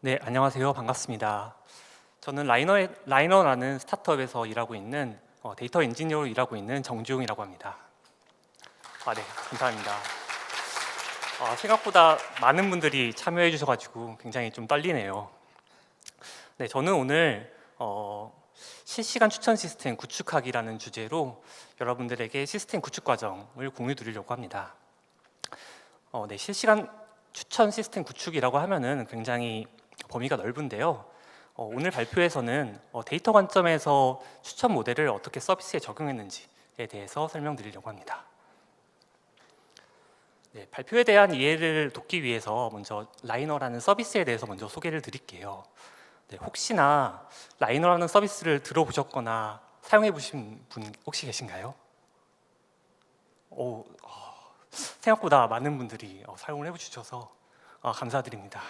네, 안녕하세요. 반갑습니다. 저는 라이너라는 스타트업에서 일하고 있는 데이터 엔지니어로 일하고 있는 정주용이라고 합니다. 네, 감사합니다. 생각보다 많은 분들이 참여해 주셔가지고 굉장히 좀 떨리네요. 네, 저는 오늘 실시간 추천 시스템 구축하기라는 주제로 여러분들에게 시스템 구축 과정을 공유 드리려고 합니다. 네, 실시간 추천 시스템 구축이라고 하면은 굉장히 범위가 넓은데요. 오늘 발표에서는 데이터 관점에서 추천 모델을 어떻게 서비스에 적용했는지에 대해서 설명드리려고 합니다. 네, 발표에 대한 이해를 돕기 위해서 먼저 라이너라는 서비스에 대해서 먼저 소개를 드릴게요. 네, 혹시나 라이너라는 서비스를 들어보셨거나 사용해 보신 분 혹시 계신가요? 생각보다 많은 분들이 사용을 해주셔서 감사드립니다.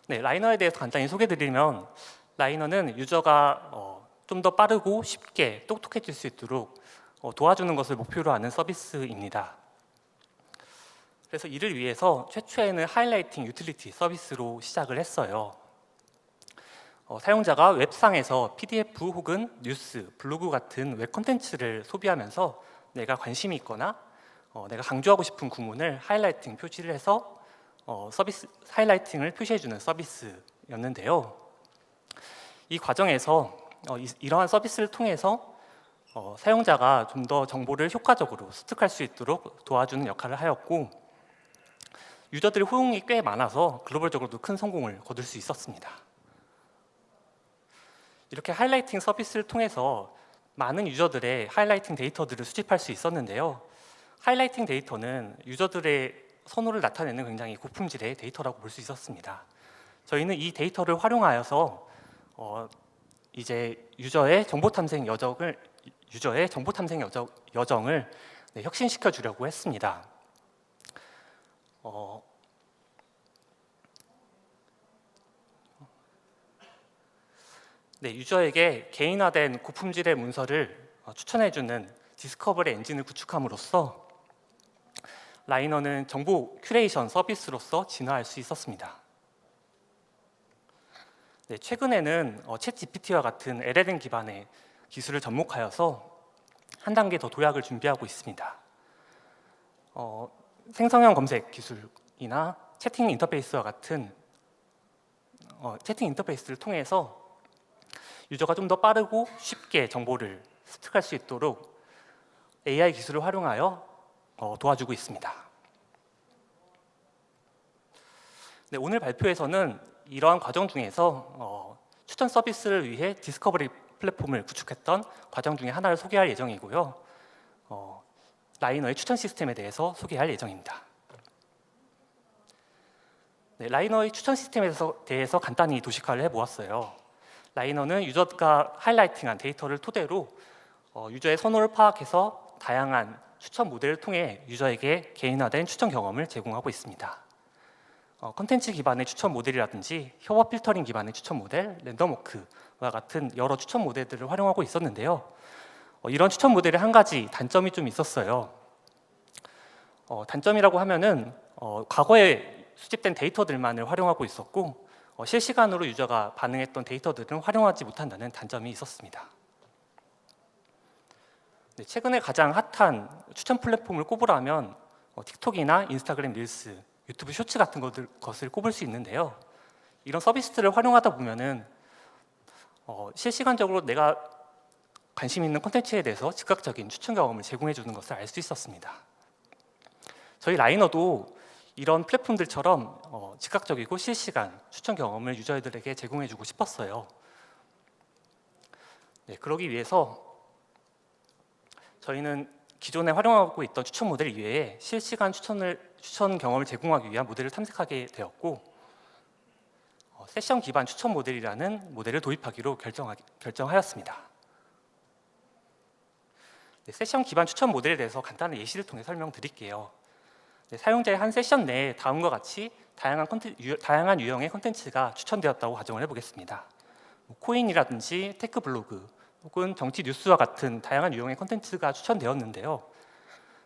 네, 라이너에 대해서 간단히 소개드리면 라이너는 유저가 좀 더 빠르고 쉽게 똑똑해질 수 있도록 도와주는 것을 목표로 하는 서비스입니다. 그래서 이를 위해서 최초에는 하이라이팅 유틸리티 서비스로 시작을 했어요. 사용자가 웹상에서 PDF 혹은 뉴스, 블로그 같은 웹 콘텐츠를 소비하면서 내가 관심이 있거나 내가 강조하고 싶은 구문을 하이라이팅 표시를 해서 하이라이팅을 표시해주는 서비스였는데요. 이 과정에서 이러한 서비스를 통해서 사용자가 좀 더 정보를 효과적으로 습득할 수 있도록 도와주는 역할을 하였고 유저들의 호응이 꽤 많아서 글로벌적으로도 큰 성공을 거둘 수 있었습니다. 이렇게 하이라이팅 서비스를 통해서 많은 유저들의 하이라이팅 데이터들을 수집할 수 있었는데요. 하이라이팅 데이터는 유저들의 선호를 나타내는 굉장히 고품질의 데이터라고 볼 수 있었습니다. 저희는 이 데이터를 활용하여서 이제 유저의 정보 탐색 여정을 혁신시켜 주려고 했습니다. 네, 유저에게 개인화된 고품질의 문서를 추천해주는 디스커버리 엔진을 구축함으로써 라이너는 정보 큐레이션 서비스로서 진화할 수 있었습니다. 네, 최근에는 챗GPT와 같은 LLM 기반의 기술을 접목하여서 한 단계 더 도약을 준비하고 있습니다. 생성형 검색 기술이나 채팅 인터페이스와 같은 채팅 인터페이스를 통해서 유저가 좀 더 빠르고 쉽게 정보를 습득할 수 있도록 AI 기술을 활용하여 도와주고 있습니다. 네, 오늘 발표에서는 이러한 과정 중에서 추천 서비스를 위해 디스커버리 플랫폼을 구축했던 과정 중에 하나를 소개할 예정이고요. 라이너의 추천 시스템에 대해서 소개할 예정입니다. 네, 라이너의 추천 시스템에 대해서 간단히 도식화를 해보았어요. 라이너는 유저가 하이라이팅한 데이터를 토대로 유저의 선호를 파악해서 다양한 추천 모델을 통해 유저에게 개인화된 추천 경험을 제공하고 있습니다. 컨텐츠 기반의 추천 모델이라든지 협업 필터링 기반의 추천 모델, 랜덤워크와 같은 여러 추천 모델들을 활용하고 있었는데요. 이런 추천 모델에 한 가지 단점이 좀 있었어요. 단점이라고 하면은 과거에 수집된 데이터들만을 활용하고 있었고 실시간으로 유저가 반응했던 데이터들은 활용하지 못한다는 단점이 있었습니다. 네, 최근에 가장 핫한 추천 플랫폼을 꼽으라면 틱톡이나 인스타그램 릴스, 유튜브 쇼츠 같은 것을 꼽을 수 있는데요. 이런 서비스들을 활용하다 보면은 실시간적으로 내가 관심 있는 콘텐츠에 대해서 즉각적인 추천 경험을 제공해 주는 것을 알 수 있었습니다. 저희 라이너도 이런 플랫폼들처럼 즉각적이고 실시간 추천 경험을 유저들에게 제공해 주고 싶었어요. 네, 그러기 위해서 저희는 기존에 활용하고 있던 추천 모델 이외에 실시간 추천 경험을 제공하기 위한 모델을 탐색하게 되었고 세션 기반 추천 모델이라는 모델을 도입하기로 결정하였습니다. 네, 세션 기반 추천 모델에 대해서 간단한 예시를 통해 설명드릴게요. 네, 사용자의 한 세션 내에 다음과 같이 다양한 유형의 콘텐츠가 추천되었다고 가정을 해보겠습니다. 코인이라든지 테크 블로그 혹은 정치 뉴스와 같은 다양한 유형의 콘텐츠가 추천되었는데요.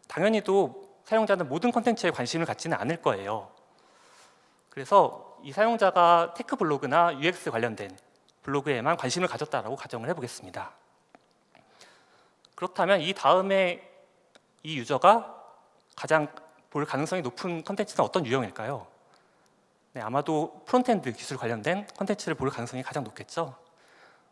당연히도 사용자는 모든 콘텐츠에 관심을 갖지는 않을 거예요. 그래서 이 사용자가 테크 블로그나 UX 관련된 블로그에만 관심을 가졌다라고 가정을 해보겠습니다. 그렇다면 이 다음에 이 유저가 가장 볼 가능성이 높은 컨텐츠는 어떤 유형일까요? 네, 아마도 프론트엔드 기술 관련된 컨텐츠를 볼 가능성이 가장 높겠죠.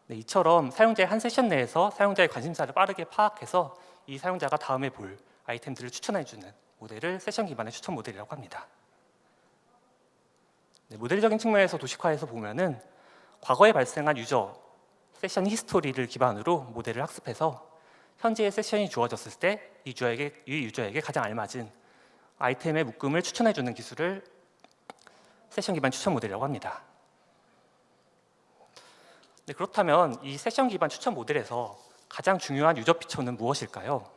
네, 이처럼 사용자의 한 세션 내에서 사용자의 관심사를 빠르게 파악해서 이 사용자가 다음에 볼 아이템들을 추천해주는 모델을 세션 기반의 추천 모델이라고 합니다. 네, 모델적인 측면에서 도식화해서 보면은 과거에 발생한 유저 세션 히스토리를 기반으로 모델을 학습해서 현재의 세션이 주어졌을 때 이 유저에게 가장 알맞은 아이템의 묶음을 추천해주는 기술을 세션 기반 추천 모델이라고 합니다. 네, 그렇다면 이 세션 기반 추천 모델에서 가장 중요한 유저 피처는 무엇일까요?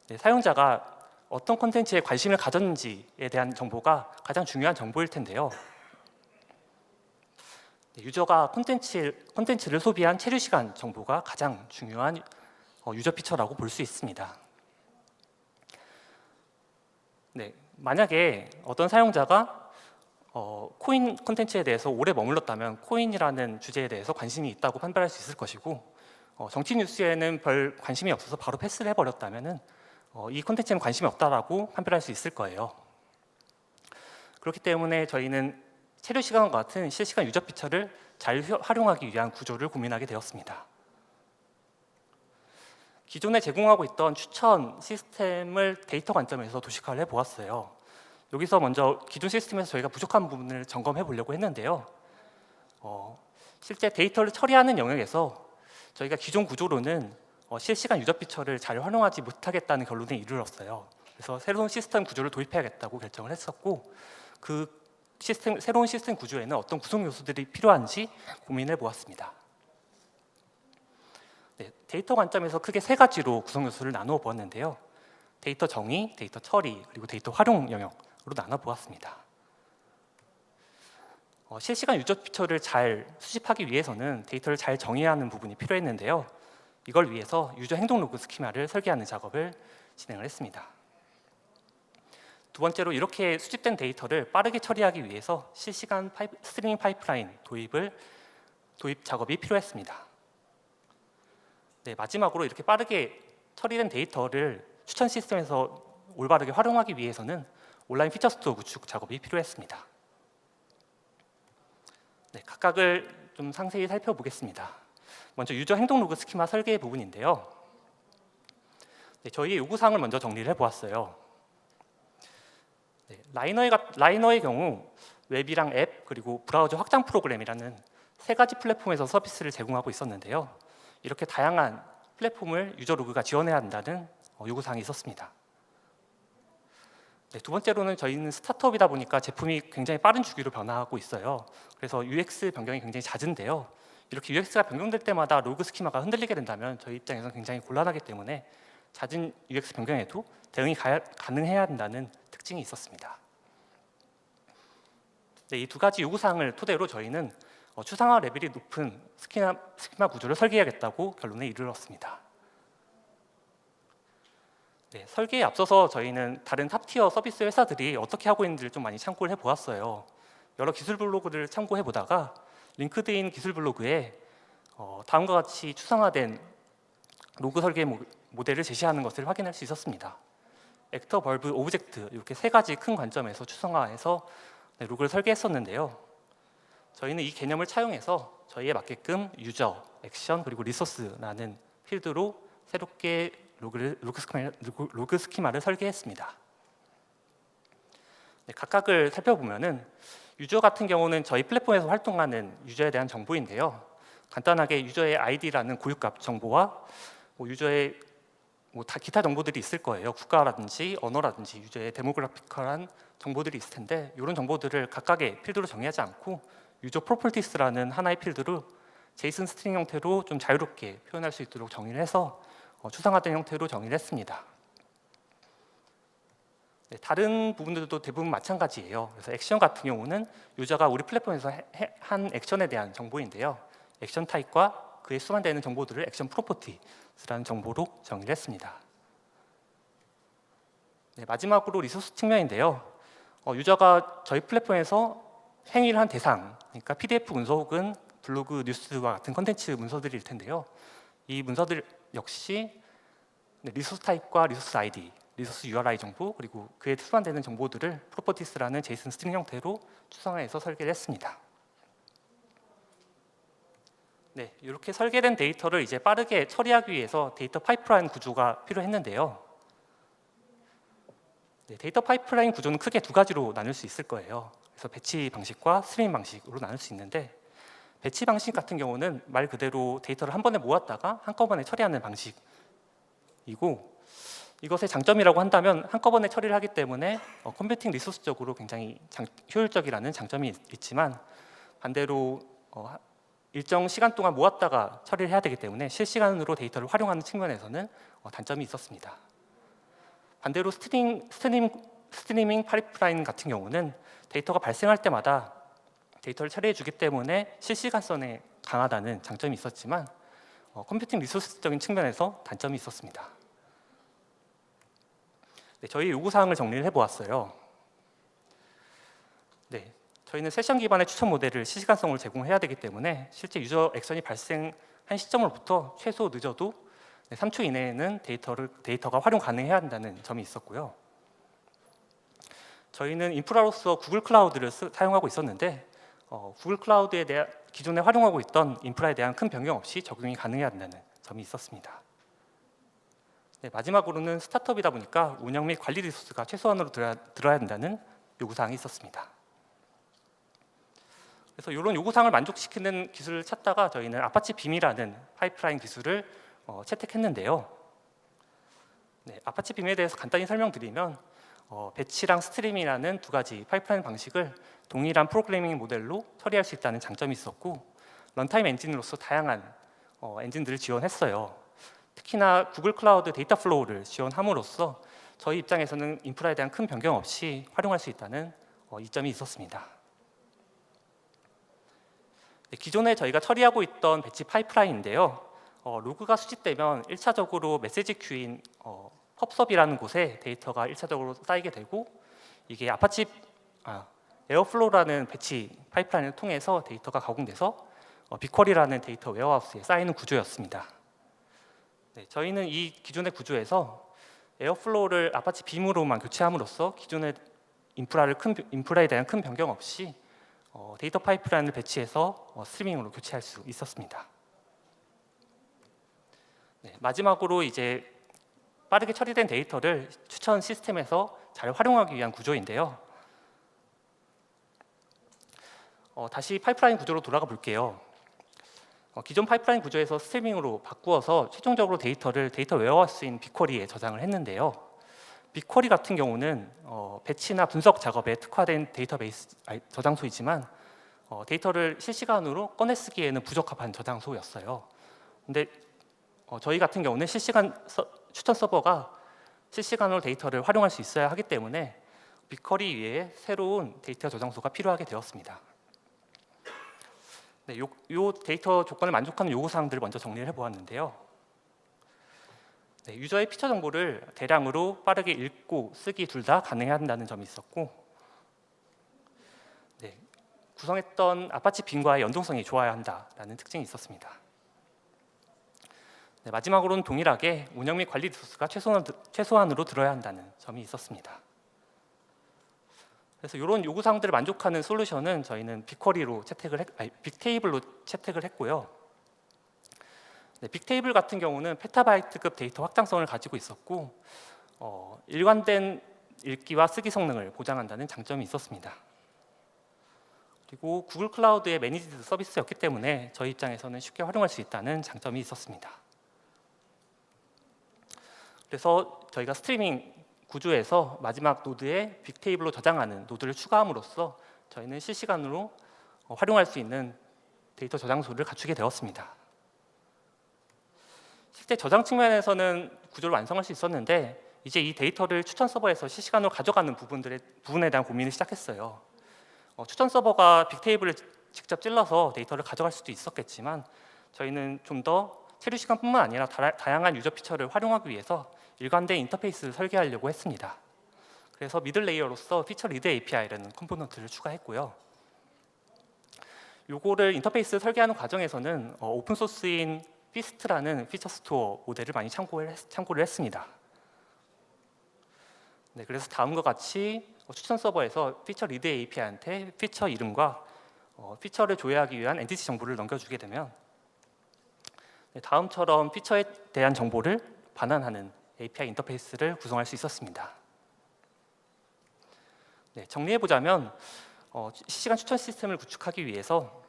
네, 사용자가 어떤 콘텐츠에 관심을 가졌는지에 대한 정보가 가장 중요한 정보일 텐데요. 네, 유저가 콘텐츠를 소비한 체류 시간 정보가 가장 중요한 유저 피처라고 볼 수 있습니다. 네, 만약에 어떤 사용자가 코인 콘텐츠에 대해서 오래 머물렀다면 코인이라는 주제에 대해서 관심이 있다고 판별할 수 있을 것이고 정치 뉴스에는 별 관심이 없어서 바로 패스를 해버렸다면 이 콘텐츠에는 관심이 없다라고 판별할 수 있을 거예요. 그렇기 때문에 저희는 체류 시간과 같은 실시간 유저 피처를 잘 활용하기 위한 구조를 고민하게 되었습니다. 기존에 제공하고 있던 추천 시스템을 데이터 관점에서 도식화를 해보았어요. 여기서 먼저 기존 시스템에서 저희가 부족한 부분을 점검해 보려고 했는데요. 실제 데이터를 처리하는 영역에서 저희가 기존 구조로는 실시간 유저 피처를 잘 활용하지 못하겠다는 결론에 이르렀어요. 그래서 새로운 시스템 구조를 도입해야겠다고 결정을 했었고 새로운 시스템 구조에는 어떤 구성 요소들이 필요한지 고민해 보았습니다. 네, 데이터 관점에서 크게 세 가지로 구성 요소를 나누어 보았는데요. 데이터 정의, 데이터 처리, 그리고 데이터 활용 영역으로 나눠 보았습니다. 실시간 유저 피처를 잘 수집하기 위해서는 데이터를 잘 정의해야 하는 부분이 필요했는데요. 이걸 위해서 유저 행동 로그 스키마를 설계하는 작업을 진행을 했습니다. 두 번째로 이렇게 수집된 데이터를 빠르게 처리하기 위해서 실시간 스트리밍 파이프라인 도입 작업이 필요했습니다. 네, 마지막으로 이렇게 빠르게 처리된 데이터를 추천 시스템에서 올바르게 활용하기 위해서는 온라인 피처 스토어 구축 작업이 필요했습니다. 네, 각각을 좀 상세히 살펴보겠습니다. 먼저 유저 행동 로그 스키마 설계 부분인데요. 네, 저희의 요구사항을 먼저 정리를 해보았어요. 네, 라이너의 경우 웹이랑 앱 그리고 브라우저 확장 프로그램이라는 세 가지 플랫폼에서 서비스를 제공하고 있었는데요. 이렇게 다양한 플랫폼을 유저 로그가 지원해야 한다는 요구사항이 있었습니다. 네, 두 번째로는 저희는 스타트업이다 보니까 제품이 굉장히 빠른 주기로 변화하고 있어요. 그래서 UX 변경이 굉장히 잦은데요. 이렇게 UX가 변경될 때마다 로그 스키마가 흔들리게 된다면 저희 입장에서는 굉장히 곤란하기 때문에 잦은 UX 변경에도 대응이 가능해야 한다는 특징이 있었습니다. 네, 이 두 가지 요구사항을 토대로 저희는 추상화 레벨이 높은 스키마 구조를 설계해야겠다고 결론에 이르렀습니다. 네, 설계에 앞서서 저희는 다른 탑티어 서비스 회사들이 어떻게 하고 있는지를 좀 많이 참고를 해보았어요. 여러 기술 블로그들을 참고해 보다가 링크드인 기술 블로그에 다음과 같이 추상화된 로그 설계 모델을 제시하는 것을 확인할 수 있었습니다. 액터, 벌브, 오브젝트 이렇게 세 가지 큰 관점에서 추상화해서 로그를 설계했었는데요. 저희는 이 개념을 차용해서 저희에 맞게끔 유저, 액션, 그리고 리소스라는 필드로 새롭게 로그 스키마를 설계했습니다. 네, 각각을 살펴보면은 유저 같은 경우는 저희 플랫폼에서 활동하는 유저에 대한 정보인데요. 간단하게 유저의 아이디라는 고유값 정보와 유저의 기타 정보들이 있을 거예요. 국가라든지 언어라든지 유저의 데모그래픽한 정보들이 있을 텐데 이런 정보들을 각각의 필드로 정의하지 않고 유저 프로퍼티스라는 하나의 필드로 제이슨 스트링 형태로 좀 자유롭게 표현할 수 있도록 정의를 해서 추상화된 형태로 정의를 했습니다. 네, 다른 부분들도 대부분 마찬가지예요. 그래서 액션 같은 경우는 유저가 우리 플랫폼에서 한 액션에 대한 정보인데요. 액션 타입과 그에 수반되는 정보들을 액션 프로퍼티스라는 정보로 정의를 했습니다. 네, 마지막으로 리소스 측면인데요. 유저가 저희 플랫폼에서 행위를 한 대상, 그러니까 PDF 문서 혹은 블로그 뉴스와 같은 컨텐츠 문서들일 텐데요. 이 문서들 역시 리소스 타입과 리소스 아이디, 리소스 URI 정보, 그리고 그에 수반되는 정보들을 프로퍼티스라는 제이슨 스트링 형태로 추상화해서 설계를 했습니다. 네, 이렇게 설계된 데이터를 이제 빠르게 처리하기 위해서 데이터 파이프라인 구조가 필요했는데요. 네, 데이터 파이프라인 구조는 크게 두 가지로 나눌 수 있을 거예요. 그래서 배치 방식과 스트리밍 방식으로 나눌 수 있는데, 배치 방식 같은 경우는 말 그대로 데이터를 한 번에 모았다가 한꺼번에 처리하는 방식이고, 이것의 장점이라고 한다면 한꺼번에 처리를 하기 때문에 컴퓨팅 리소스적으로 굉장히 효율적이라는 장점이 있지만, 반대로 일정 시간 동안 모았다가 처리를 해야 되기 때문에 실시간으로 데이터를 활용하는 측면에서는 단점이 있었습니다. 반대로 스트리밍 파이프라인 같은 경우는 데이터가 발생할 때마다 데이터를 처리해 주기 때문에 실시간성에 강하다는 장점이 있었지만 컴퓨팅 리소스적인 측면에서 단점이 있었습니다. 네, 저희 요구사항을 정리를 해보았어요. 네, 저희는 세션 기반의 추천 모델을 실시간성으로 제공해야 되기 때문에 실제 유저 액션이 발생한 시점으로부터 최소 늦어도 3초 이내에는 데이터가 활용 가능해야 한다는 점이 있었고요. 저희는 인프라로서 구글 클라우드를 사용하고 있었는데 구글 클라우드에 대한 기존에 활용하고 있던 인프라에 대한 큰 변경 없이 적용이 가능해야 한다는 점이 있었습니다. 네, 마지막으로는 스타트업이다 보니까 운영 및 관리 리소스가 최소한으로 들어야 한다는 요구사항이 있었습니다. 그래서 이런 요구사항을 만족시키는 기술을 찾다가 저희는 아파치 빔이라는 파이프라인 기술을 채택했는데요. 네, 아파치 빔에 대해서 간단히 설명드리면 배치랑 스트림이라는 두 가지 파이프라인 방식을 동일한 프로그래밍 모델로 처리할 수 있다는 장점이 있었고, 런타임 엔진으로서 다양한 엔진들을 지원했어요. 특히나 구글 클라우드 데이터 플로우를 지원함으로써 저희 입장에서는 인프라에 대한 큰 변경 없이 활용할 수 있다는 이점이 있었습니다. 네, 기존에 저희가 처리하고 있던 배치 파이프라인인데요. 로그가 수집되면 1차적으로 메시지 큐인 펍섭이라는 곳에 데이터가 1차적으로 쌓이게 되고, 이게 에어플로우라는 배치 파이프라인을 통해서 데이터가 가공돼서 빅쿼리라는 데이터 웨어하우스에 쌓이는 구조였습니다. 네, 저희는 이 기존의 구조에서 에어플로우를 아파치 빔으로만 교체함으로써 기존의 인프라에 대한 큰 변경 없이 데이터 파이프라인을 배치해서 스트리밍으로 교체할 수 있었습니다. 네, 마지막으로 이제 빠르게 처리된 데이터를 추천 시스템에서 잘 활용하기 위한 구조인데요. 다시 파이프라인 구조로 돌아가 볼게요. 기존 파이프라인 구조에서 스트리밍으로 바꾸어서 최종적으로 데이터를 데이터 웨어하우스인 빅쿼리에 저장을 했는데요. 빅쿼리 같은 경우는 배치나 분석 작업에 특화된 데이터베이스 저장소이지만 데이터를 실시간으로 꺼내 쓰기에는 부적합한 저장소였어요. 근데 저희 같은 경우는 실시간 추천 서버가 실시간으로 데이터를 활용할 수 있어야 하기 때문에 빅쿼리 위에 새로운 데이터 저장소가 필요하게 되었습니다. 네, 요 데이터 조건을 만족하는 요구사항들을 먼저 정리를 해보았는데요. 네, 유저의 피처 정보를 대량으로 빠르게 읽고 쓰기 둘 다 가능해야 한다는 점이 있었고, 네, 구성했던 아파치 빔과의 연동성이 좋아야 한다는 특징이 있었습니다. 네, 마지막으로는 동일하게 운영 및 관리 리소스가 최소한으로 들어야 한다는 점이 있었습니다. 그래서 이런 요구사항들을 만족하는 솔루션은 저희는 빅테이블로 채택을 했고요. 네, 빅테이블 같은 경우는 페타바이트급 데이터 확장성을 가지고 있었고 일관된 읽기와 쓰기 성능을 보장한다는 장점이 있었습니다. 그리고 구글 클라우드의 매니지드 서비스였기 때문에 저희 입장에서는 쉽게 활용할 수 있다는 장점이 있었습니다. 그래서 저희가 스트리밍 구조에서 마지막 노드에 빅테이블로 저장하는 노드를 추가함으로써 저희는 실시간으로 활용할 수 있는 데이터 저장소를 갖추게 되었습니다. 실제 저장 측면에서는 구조를 완성할 수 있었는데 이제 이 데이터를 추천 서버에서 실시간으로 가져가는 부분에 대한 고민을 시작했어요. 추천 서버가 빅테이블을 직접 찔러서 데이터를 가져갈 수도 있었겠지만 저희는 좀 더 체류 시간뿐만 아니라 다양한 유저 피처를 활용하기 위해서 일관된 인터페이스를 설계하려고 했습니다. 그래서 미들 레이어로서 피처 리드 API라는 컴포넌트를 추가했고요. 요거를 인터페이스 설계하는 과정에서는 오픈소스인 피스트라는 피처 스토어 모델을 많이 참고를 했습니다. 네, 그래서 다음과 같이 추천 서버에서 피처 리드 API한테 피처 이름과 피처를 조회하기 위한 엔티티 정보를 넘겨주게 되면 네, 다음처럼 피처에 대한 정보를 반환하는 API 인터페이스를 구성할 수 있었습니다. 네, 정리해보자면 실시간 추천 시스템을 구축하기 위해서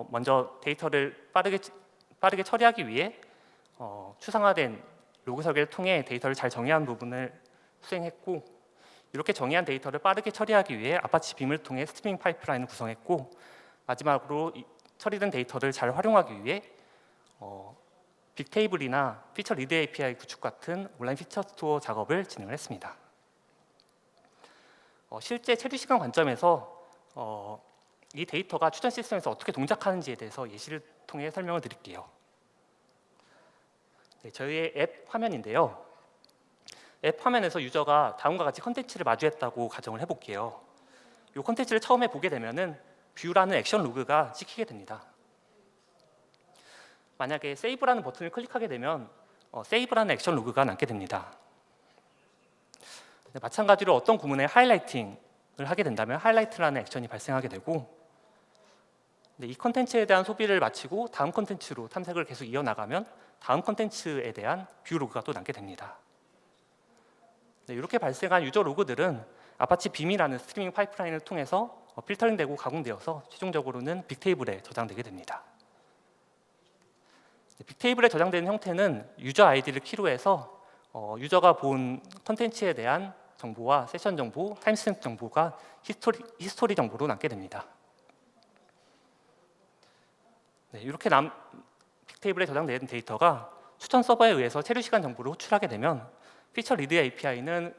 먼저 데이터를 빠르게 처리하기 위해 추상화된 로그 설계를 통해 데이터를 잘 정의한 부분을 수행했고, 이렇게 정의한 데이터를 빠르게 처리하기 위해 아파치 빔을 통해 스트리밍 파이프라인을 구성했고, 마지막으로 처리된 데이터를 잘 활용하기 위해 빅테이블이나 피처 리드 API 구축 같은 온라인 피처 스토어 작업을 진행을 했습니다. 실제 체류 시간 관점에서 이 데이터가 추천 시스템에서 어떻게 동작하는지에 대해서 예시를 통해 설명을 드릴게요. 네, 저희의 앱 화면인데요. 앱 화면에서 유저가 다음과 같이 컨텐츠를 마주했다고 가정을 해볼게요. 이 컨텐츠를 처음에 보게 되면은 뷰라는 액션 로그가 찍히게 됩니다. 만약에 세이브라는 버튼을 클릭하게 되면 세이브라는 액션 로그가 남게 됩니다. 네, 마찬가지로 어떤 구문에 하이라이팅을 하게 된다면 하이라이트라는 액션이 발생하게 되고, 네, 이 컨텐츠에 대한 소비를 마치고 다음 컨텐츠로 탐색을 계속 이어나가면 다음 컨텐츠에 대한 뷰 로그가 또 남게 됩니다. 네, 이렇게 발생한 유저 로그들은 아파치 빔이라는 스트리밍 파이프라인을 통해서 필터링되고 가공되어서 최종적으로는 빅테이블에 저장되게 됩니다. 네, 빅테이블에 저장되는 형태는 유저 아이디를 키로 해서 유저가 본 컨텐츠에 대한 정보와 세션 정보, 타임스탬프 정보가 히스토리 정보로 남게 됩니다. 네, 이렇게 빅테이블에 저장된 데이터가 추천 서버에 의해서 체류 시간 정보를 호출하게 되면 피처 리드 API는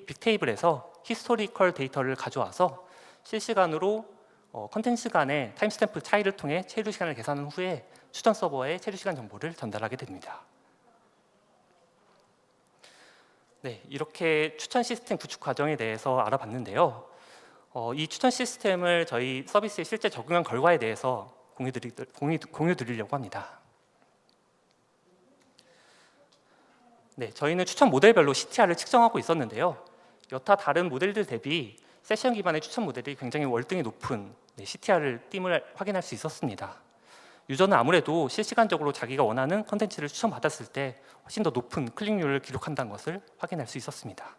빅테이블에서 히스토리컬 데이터를 가져와서 실시간으로 컨텐츠 간의 타임스탬프 차이를 통해 체류 시간을 계산한 후에 추천 서버에 체류 시간 정보를 전달하게 됩니다. 네, 이렇게 추천 시스템 구축 과정에 대해서 알아봤는데요. 이 추천 시스템을 저희 서비스에 실제 적용한 결과에 대해서 공유 드리려고 합니다. 네, 저희는 추천 모델별로 CTR을 측정하고 있었는데요. 여타 다른 모델들 대비 세션 기반의 추천 모델이 굉장히 월등히 높은 CTR을 띄임을 확인할 수 있었습니다. 유저는 아무래도 실시간적으로 자기가 원하는 컨텐츠를 추천받았을 때 훨씬 더 높은 클릭률을 기록한다는 것을 확인할 수 있었습니다.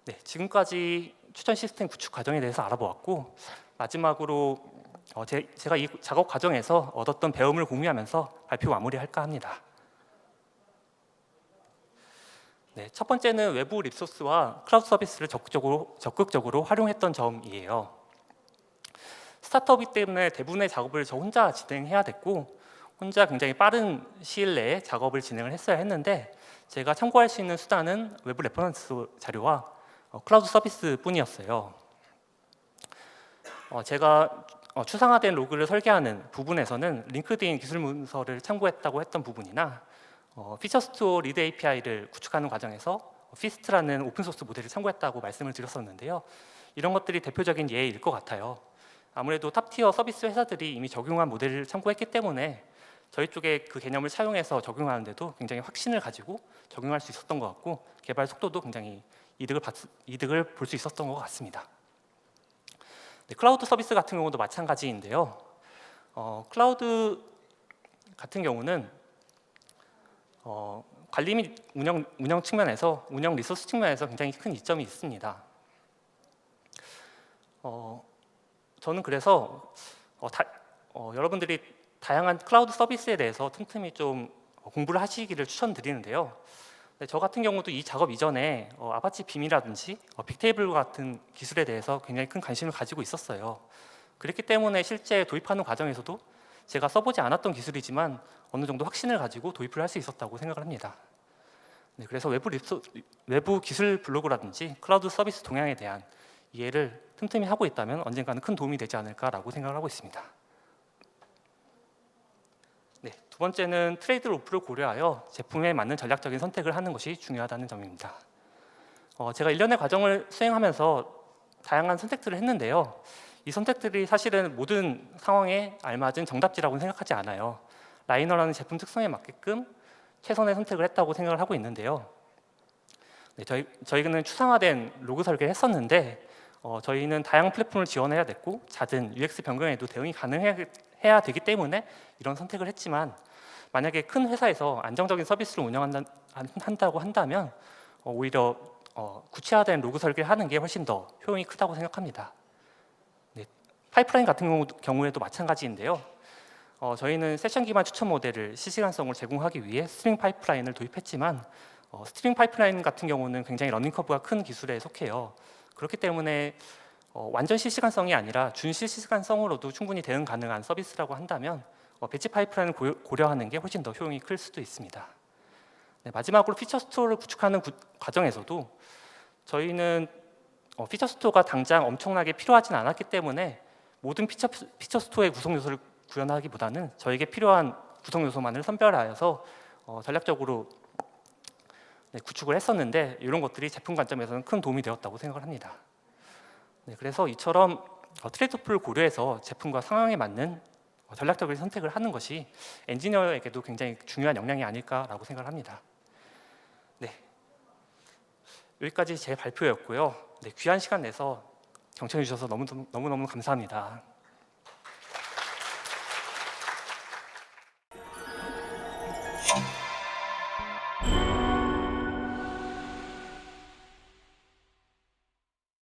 네, 지금까지 추천 시스템 구축 과정에 대해서 알아보았고, 마지막으로 제가 이 작업 과정에서 얻었던 배움을 공유하면서 발표 마무리할까 합니다. 네, 첫 번째는 외부 리소스와 클라우드 서비스를 적극적으로 활용했던 점이에요. 스타트업이기 때문에 대부분의 작업을 저 혼자 진행해야 됐고, 혼자 굉장히 빠른 시일 내에 작업을 진행을 했어야 했는데, 제가 참고할 수 있는 수단은 외부 레퍼런스 자료와 클라우드 서비스 뿐이었어요. 제가 추상화된 로그를 설계하는 부분에서는 링크드인 기술 문서를 참고했다고 했던 부분이나 피처 스토어 리드 API를 구축하는 과정에서 피스트라는 오픈소스 모델을 참고했다고 말씀을 드렸었는데요. 이런 것들이 대표적인 예일 것 같아요. 아무래도 탑티어 서비스 회사들이 이미 적용한 모델을 참고했기 때문에 저희 쪽에 그 개념을 차용해서 적용하는데도 굉장히 확신을 가지고 적용할 수 있었던 것 같고, 개발 속도도 굉장히 이득을 볼 수 있었던 것 같습니다. 네, 클라우드 서비스 같은 경우도 마찬가지인데요. 클라우드 같은 경우는 관리 및 운영 측면에서, 운영 리소스 측면에서 굉장히 큰 이점이 있습니다. 저는 그래서 여러분들이 다양한 클라우드 서비스에 대해서 틈틈이 좀 공부를 하시기를 추천드리는데요. 네, 저 같은 경우도 이 작업 이전에 아파치 빔이라든지 빅테이블 같은 기술에 대해서 굉장히 큰 관심을 가지고 있었어요. 그렇기 때문에 실제 도입하는 과정에서도 제가 써보지 않았던 기술이지만 어느 정도 확신을 가지고 도입을 할 수 있었다고 생각을 합니다. 네, 그래서 외부 기술 블로그라든지 클라우드 서비스 동향에 대한 이해를 틈틈이 하고 있다면 언젠가는 큰 도움이 되지 않을까라고 생각을 하고 있습니다. 네, 두 번째는 트레이드 오프를 고려하여 제품에 맞는 전략적인 선택을 하는 것이 중요하다는 점입니다. 제가 일련의 과정을 수행하면서 다양한 선택들을 했는데요. 이 선택들이 사실은 모든 상황에 알맞은 정답지라고는 생각하지 않아요. 라이너라는 제품 특성에 맞게끔 최선의 선택을 했다고 생각을 하고 있는데요. 네, 저희는 추상화된 로그 설계를 했었는데 저희는 다양한 플랫폼을 지원해야 됐고 잦은 UX 변경에도 대응이 가능해야 되기 때문에 이런 선택을 했지만, 만약에 큰 회사에서 안정적인 서비스를 운영한다고 한다면 오히려 구체화된 로그 설계를 하는 게 훨씬 더 효용이 크다고 생각합니다. 네, 파이프라인 같은 경우에도 마찬가지인데요. 저희는 세션 기반 추천 모델을 실시간성을 제공하기 위해 스트링 파이프라인을 도입했지만 스트링 파이프라인 같은 경우는 굉장히 러닝 커브가 큰 기술에 속해요. 그렇기 때문에 완전 실시간성이 아니라 준실시간성으로도 충분히 대응 가능한 서비스라고 한다면 배치 파이프라인을 고려하는 게 훨씬 더 효용이 클 수도 있습니다. 네, 마지막으로 피처 스토어를 구축하는 과정에서도 저희는 피처 스토어가 당장 엄청나게 필요하진 않았기 때문에 모든 피처 스토어의 구성 요소를 구현하기보다는 저에게 필요한 구성 요소만을 선별하여서 전략적으로 구축을 했었는데, 이런 것들이 제품 관점에서는 큰 도움이 되었다고 생각을 합니다. 네, 그래서 이처럼 트레이드오프를 고려해서 제품과 상황에 맞는 전략적인 선택을 하는 것이 엔지니어에게도 굉장히 중요한 역량이 아닐까라고 생각을 합니다. 네, 여기까지 제 발표였고요. 네, 귀한 시간 내서 경청해 주셔서 너무너무 감사합니다.